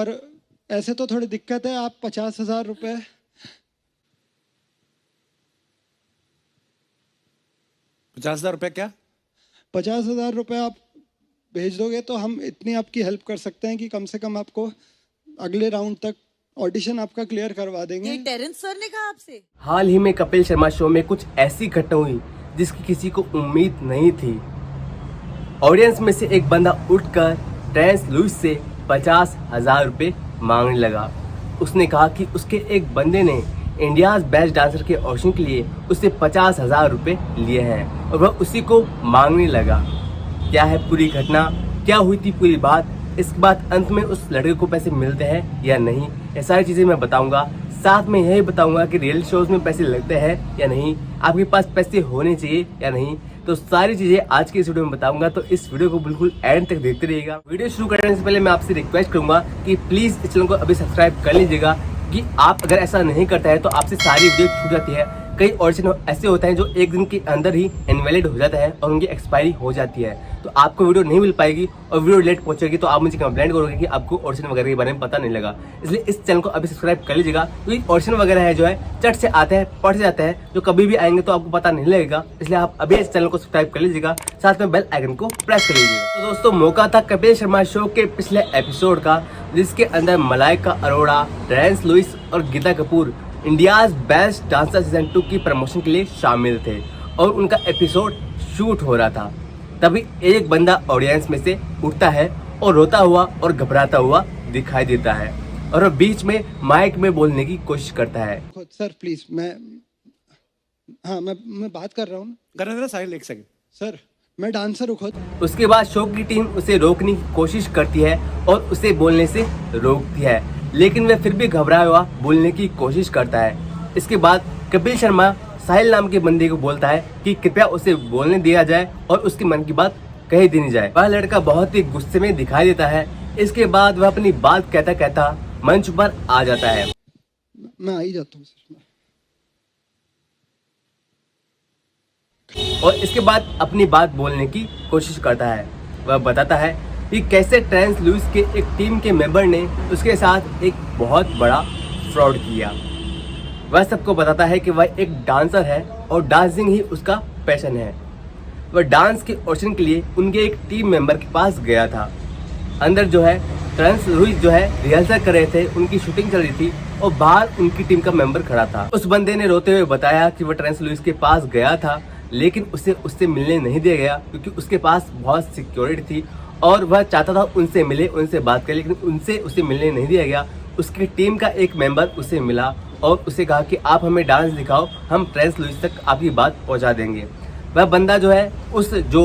और ऐसे तो थोड़ी दिक्कत है। आप 50,000 रुपये 50,000 रुपये क्या? 50,000 रुपये आप भेज दोगे तो हम इतनी आपकी हेल्प कर सकते हैं कि कम से कम आपको अगले राउंड तक ऑडिशन आपका क्लियर करवा देंगे। ये टेरेंस सर ने कहा आपसे? हाल ही में कपिल शर्मा शो में कुछ ऐसी घटना हुई जिसकी किसी को उम्मीद नहीं थी। ऑडियंस में से एक बंदा उठकर टेरेंस लुइस से 50,000 रुपये मांगने लगा। उसने कहा कि उसके एक बंदे ने इंडियाज बेस्ट डांसर के ऑडिशन के लिए उससे 50,000 रुपये लिए हैं और वह उसी को मांगने लगा। क्या है पूरी घटना, क्या हुई थी पूरी बात, इसके बाद अंत में उस लड़के को पैसे मिलते हैं या नहीं, ये सारी चीज़ें मैं बताऊंगा। साथ में यही बताऊंगा कि रियल शोज में पैसे लगते हैं या नहीं, आपके पास पैसे होने चाहिए या नहीं। तो सारी चीज़ें आज के इस वीडियो में बताऊंगा, तो इस वीडियो को बिल्कुल एंड तक देखते रहिएगा। वीडियो शुरू करने से पहले मैं आपसे रिक्वेस्ट करूंगा कि प्लीज़ इस चैनल को अभी सब्सक्राइब कर लीजिएगा, कि आप अगर ऐसा नहीं करता है तो आपसे सारी वीडियो छूट जाती है। कई ऑडिशन ऐसे होते हैं जो एक दिन के अंदर ही इनवैलिड हो जाता है और उनकी एक्सपायरी हो जाती है, तो आपको वीडियो नहीं मिल पाएगी और वीडियो लेट पहुंचेगी तो आप मुझे कंप्लेंट करोगे कि आपको ऑडिशन वगैरह के बारे में पता नहीं लगा। इसलिए इस चैनल को अभी सब्सक्राइब कर लीजिएगा, क्योंकि ऑडिशन वगैरह है जो है चट से आते हैं, पढ़ से जाते हैं, जो कभी भी आएंगे तो आपको पता नहीं लगेगा। इसलिए आप अभी इस चैनल को सब्सक्राइब कर लीजिएगा, साथ में बेल आइकन को प्रेस कर लीजिएगा। तो दोस्तों, मौका था कपिल शर्मा शो के पिछले एपिसोड का, जिसके अंदर मलाइका अरोड़ा, टेरेंस लुइस और Geeta Kapoor India's best dancer season 2 की प्रमोशन के लिए शामिल थे और उनका एपिसोड शूट हो रहा था। तभी एक बंदा ऑडियंस में से उठता है और रोता हुआ और घबराता हुआ दिखाई देता है और वह बीच में माइक में बोलने की कोशिश करता है। सर प्लीज, मैं बात कर रहा हूँ। करने देना साहिल, एक सेकंड। सर मैं डांसर हूँ खुद। उसके बाद शो की टीम उसे रोकने की कोशिश करती है और उसे बोलने से रोकती है, लेकिन वह फिर भी घबराया हुआ बोलने की कोशिश करता है। इसके बाद कपिल शर्मा साहिल नाम के बंदे को बोलता है कि कृपया उसे बोलने दिया जाए और उसके मन की बात कह दी जाए। वह लड़का बहुत ही गुस्से में दिखाई देता है। इसके बाद वह अपनी बात कहता कहता मंच पर आ जाता है। मैं आ ही जाता हूँ सर। और इसके बाद अपनी बात बोलने की कोशिश करता है। वह बताता है कि कैसे टेरेंस लुइस के एक टीम के मेंबर ने उसके साथ एक बहुत बड़ा फ्रॉड किया। वह सबको बताता है कि वह एक डांसर है और डांसिंग ही उसका पैशन है। वह डांस के ऑडिशन के लिए उनके एक टीम मेंबर के पास गया था। अंदर जो है टेरेंस लुइस जो है रिहर्सल कर रहे थे, उनकी शूटिंग चल रही थी और बाहर उनकी टीम का मेंबर खड़ा था। उस बंदे ने रोते हुए बताया कि वह टेरेंस लुइस के पास गया था, लेकिन उससे मिलने नहीं दिया गया क्योंकि उसके पास बहुत सिक्योरिटी थी और वह चाहता था उनसे मिले, उनसे बात करे, लेकिन उसे मिलने नहीं दिया गया। उसकी टीम का एक मेंबर उसे मिला और उसे कहा कि आप हमें डांस दिखाओ, हम टेरेंस लुइस तक आपकी बात पहुंचा देंगे। वह बंदा जो है उस जो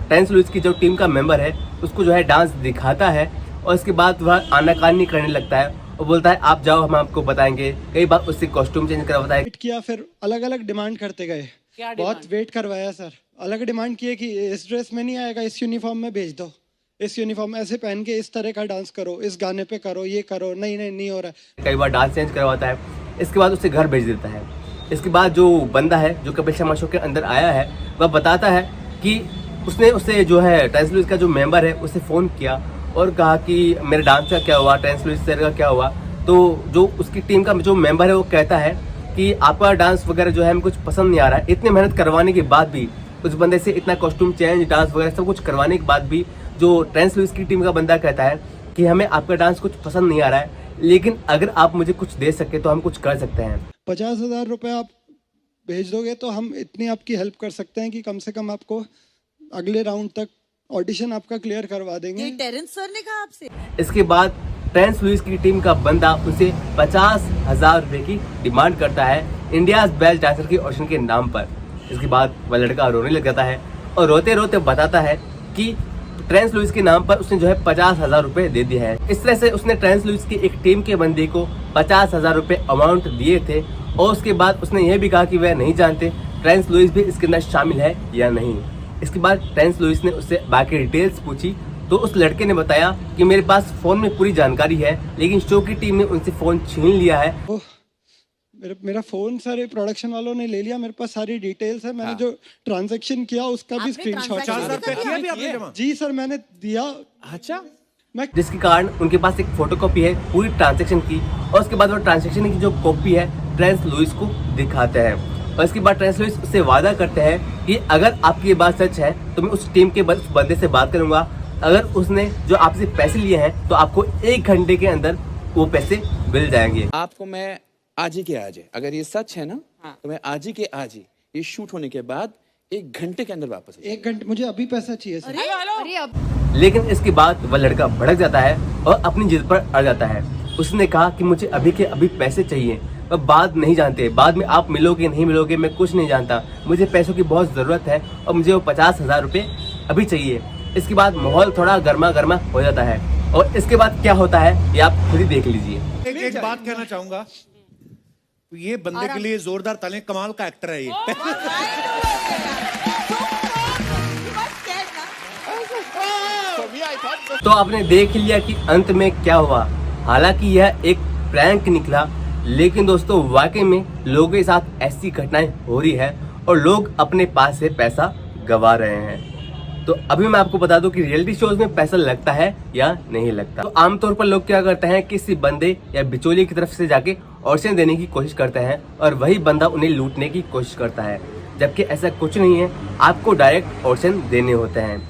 टेरेंस लुइस की जो टीम का मेंबर है उसको जो है डांस दिखाता है और इसके बाद वह आनाकानी करने लगता है और बोलता है आप जाओ, हम आपको बताएंगे। कई बार उससे कॉस्ट्यूम चेंज करवाता है। वेट किया, फिर अलग अलग डिमांड करते गए। बहुत वेट करवाया सर। अलग डिमांड की है कि इस ड्रेस में नहीं आएगा, इस यूनिफॉर्म में भेज दो, इस यूनिफॉर्म ऐसे पहन के इस तरह का डांस करो, इस गाने पे करो, ये करो। नहीं हो रहा है। कई बार डांस चेंज करवाता है। इसके बाद उसे घर भेज देता है। इसके बाद जो बंदा है जो कपिल शर्मा शो के अंदर आया है वह बताता है कि उसने जो है टेरेंस लुइस का जो मेंबर है उसे फ़ोन किया और कहा कि मेरे डांस का क्या हुआ, टेरेंस लुइस सर का क्या हुआ। तो जो उसकी टीम का जो मेंबर है वो कहता है कि आपका डांस वगैरह जो है हमें कुछ पसंद नहीं आ रहा है। इतनी मेहनत करवाने के बाद भी, उस बंदे से इतना कॉस्ट्यूम चेंज, डांस वगैरह सब कुछ करवाने के बाद भी जो टेरेंस लुइस की टीम का बंदा कहता है कि हमें आपका डांस कुछ पसंद नहीं आ रहा है, लेकिन अगर आप मुझे कुछ दे सके तो हम कुछ कर सकते हैं। 50,000 रुपये आप भेज दोगे तो हम इतनी आपकी हेल्प कर सकते हैं कि कम से कम आपको अगले राउंड तक ऑडिशन आपका क्लियर करवा देंगे। ये टेरेंस सर ने कहा आपसे? इसके बाद टेरेंस लुइस की टीम का बंदा उसे 50,000 रुपये की डिमांड करता है इंडियाज बेस्ट डांसर की ऑडिशन के नाम पर। इसके बाद वह लड़का रोने लग जाता है और रोते रोते बताता है कि टेरेंस लुइस के नाम पर उसने जो है 50,000 रुपये दे दिए हैं। इस तरह से उसने टेरेंस लुइस की एक टीम के बंदे को 50,000 रुपये अमाउंट दिए थे और उसके बाद उसने यह भी कहा कि वह नहीं जानते टेरेंस लुइस भी इसके अंदर शामिल है या नहीं। इसके बाद टेरेंस लुइस ने उससे बाकी डिटेल्स पूछी तो उस लड़के ने बताया कि मेरे पास फ़ोन में पूरी जानकारी है, लेकिन शो की टीम ने उनसे फ़ोन छीन लिया है। मेरा फोन सारे प्रोडक्शन वालों ने ले लिया। मेरे पास सारी डिटेल्स है। मैंने जो ट्रांजैक्शन किया उसका भी स्क्रीनशॉट। 50,000 रुपये किया भी आपने जमा? जी सर, मैंने दिया। अच्छा, जिसके कारण उनके पास एक फोटोकॉपी है पूरी ट्रांजैक्शन की, और उसके बाद वो ट्रांजैक्शन की जो कॉपी है ट्रेंस लुइस को दिखाते हैं। और इसके बाद ट्रेंस लुइस उससे वादा करते हैं कि अगर आपकी ये बात सच है तो मैं उस टीम के बंदे से बात करूंगा, अगर उसने जो आपसे पैसे लिए हैं तो आपको 1 घंटे के अंदर वो पैसे मिल जाएंगे। आपको मैं आज ही के आज, अगर ये सच है ना, तो मैं आज ही के आज ही ये शूट होने के बाद 1 घंटे के अंदर वापस आ 1 घंटे, मुझे अभी पैसा चाहिए सर। लेकिन इसके बाद वह लड़का भड़क जाता है और अपनी जिद पर अड़ जाता है। उसने कहा कि मुझे अभी के अभी पैसे चाहिए, वह बाद नहीं जानते, बाद में आप मिलोगे नहीं मिलोगे मैं कुछ नहीं जानता, मुझे पैसों की बहुत ज़रूरत है और मुझे वो 50,000 रुपये अभी चाहिए। इसके बाद माहौल थोड़ा गर्मा गर्मा हो जाता है, और इसके बाद क्या होता है ये आप खुद ही देख लीजिए। एक बात कहना चाहूंगा, ये बंदे के लिए जोरदार तालियां, कमाल का एक्टर है ये। तो आपने देख लिया कि अंत में क्या हुआ। हालांकि यह एक प्रैंक निकला, लेकिन दोस्तों वाकई में लोगों के साथ ऐसी घटनाएं हो रही है और लोग अपने पास से पैसा गवा रहे हैं। तो अभी मैं आपको बता दूं कि रियलिटी शोज में पैसा लगता है या नहीं लगता। तो आमतौर पर लोग क्या करते हैं, किसी बंदे या बिचौलिए की तरफ से जाके ऑडिशन देने की कोशिश करते हैं और वही बंदा उन्हें लूटने की कोशिश करता है, जबकि ऐसा कुछ नहीं है। आपको डायरेक्ट ऑडिशन देने होते हैं।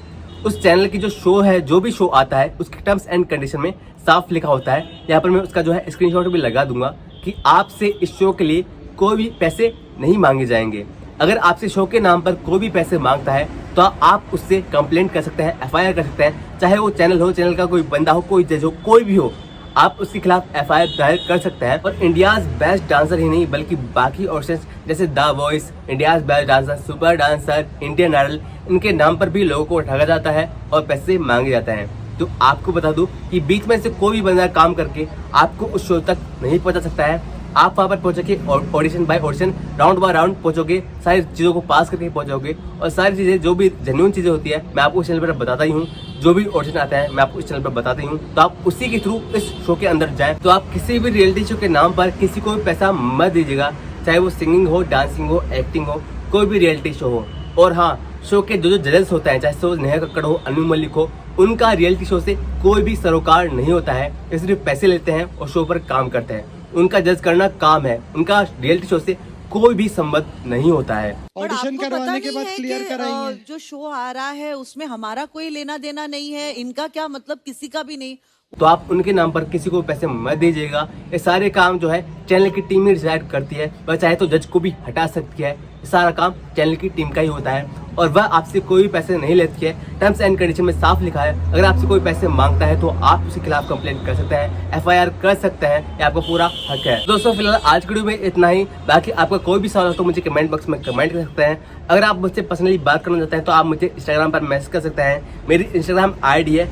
उस चैनल की जो शो है, जो भी शो आता है, उसके टर्म्स एंड कंडीशन में साफ लिखा होता है। यहाँ पर मैं उसका जो है स्क्रीनशॉट भी लगा दूंगा कि आपसे इस शो के लिए कोई भी पैसे नहीं मांगे जाएंगे। अगर आपसे शो के नाम पर कोई भी पैसे मांगता है तो आप उससे कंप्लेंट कर सकते हैं, FIR कर सकते हैं, चाहे वो चैनल हो, चैनल का कोई बंदा हो, कोई जज हो, कोई भी हो, आप उसके खिलाफ FIR दायर कर सकते हैं। और इंडियाज बेस्ट डांसर ही नहीं बल्कि बाकी ऑडिशंस जैसे the voice, India's best dancer, super dancer, Indian idol, इनके नाम पर भी लोगों को ठगा जाता है और पैसे मांगे जाते हैं। तो आपको बता दूं कि बीच में से कोई भी बंदा काम करके आपको उस शो तक नहीं पहुंचा सकता है। आप वहां पर पहुंचोगे, audition by audition, round by round पहुंचोगे, सारी चीज़ों को पास करके पहुंचोगे, और सारी चीज़ें जो भी जेन्युइन चीज़ें होती है मैं आपको इस चैनल पर बताता ही हूँ। जो भी ऑडिशन आता है मैं आपको इस चैनल पर बताता ही हूँ, तो आप उसी के थ्रू इस शो के अंदर जाएं। तो आप किसी भी रियलिटी शो के नाम पर किसी को भी पैसा मत दीजिएगा, चाहे वो सिंगिंग हो, डांसिंग हो, एक्टिंग हो, कोई भी रियलिटी शो हो। और हाँ, शो के जो जजेस होते हैं, चाहे वो नेहा कक्कड़ हो, अनु मलिक हो, उनका रियलिटी शो से कोई भी सरोकार नहीं होता है। ये सिर्फ पैसे लेते हैं और शो पर काम करते हैं। उनका जज करना काम है, उनका रियलिटी शो से कोई भी संबंध नहीं होता है। ऑडिशन करवाने के बाद क्लियर कराएंगे। जो शो आ रहा है उसमें हमारा कोई लेना देना नहीं है, इनका क्या मतलब, किसी का भी नहीं। तो आप उनके नाम पर किसी को पैसे मत दीजिएगा। ये सारे काम जो है चैनल की टीम ही डिसाइड करती है, वह चाहे तो जज को भी हटा सकती है। सारा काम चैनल की टीम का ही होता है और वह आपसे कोई भी पैसे नहीं लेती है। टर्म्स एंड कंडीशन में साफ लिखा है, अगर आपसे कोई पैसे मांगता है तो आप उसके खिलाफ कंप्लेंट कर सकते हैं, FIR कर सकते हैं, ये आपका पूरा हक है। दोस्तों फिलहाल आज की वीडियो में इतना ही। बाकी आपका कोई भी सवाल हो तो मुझे कमेंट बॉक्स में कमेंट कर सकते हैं। अगर आप मुझसे पर्सनली बात करना चाहते हैं तो आप मुझे इंस्टाग्राम पर मैसेज कर सकते हैं। मेरी इंस्टाग्राम ID है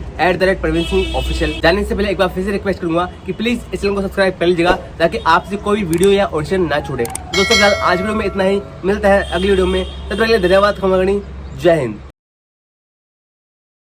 @प्रवीण_सिंह_ऑफिशियल। जाने से पहले एक बार फिर से रिक्वेस्ट करूंगा कि प्लीज इस चैनल को सब्सक्राइब कर लीजिएगा ताकि आपसे कोई भी वीडियो या ऑडिशन ना छूटे। दोस्तों फिलहाल आज वीडियो में इतना ही, मिलता है अगली वीडियो में। तब तक के लिए धन्यवाद। जय हिंद।